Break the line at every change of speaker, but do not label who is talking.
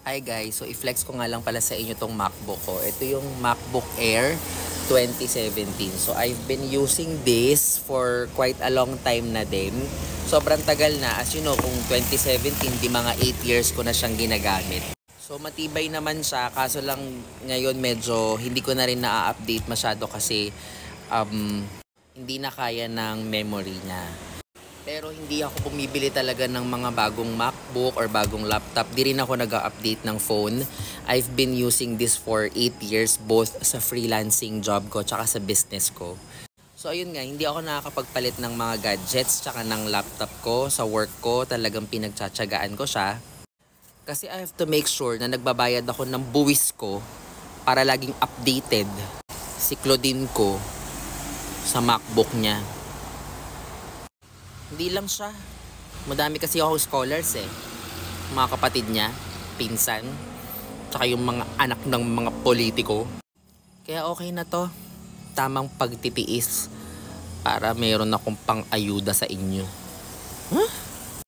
Hi guys, so i-flex ko nga lang pala sa inyo tong MacBook ko. Ito yung MacBook Air 2017. So I've been using this for quite a long time na din. Sobrang tagal na. As you know, kung 2017, di mga 8 years ko na siyang ginagamit. So matibay naman siya, kaso lang ngayon medyo hindi ko na rin na-update masyado kasi hindi na kaya ng memory niya. Pero hindi ako bumibili talaga ng mga bagong MacBook or bagong laptop. Di rin ako nag-update ng phone. I've been using this for 8 years both sa freelancing job ko tsaka sa business ko. So ayun nga, hindi ako nakakapagpalit ng mga gadgets tsaka ng laptop ko sa work ko. Talagang pinagtsatsagaan ko siya. Kasi I have to make sure na nagbabayad ako ng buwis ko para laging updated si Claudine ko sa MacBook niya. Hindi lang siya. Madami kasi ako scholars mga kapatid niya, pinsan, tsaka yung mga anak ng mga politiko. Kaya okay na to. Tamang pagtitiis para mayroon akong pang-ayuda sa inyo. Huh?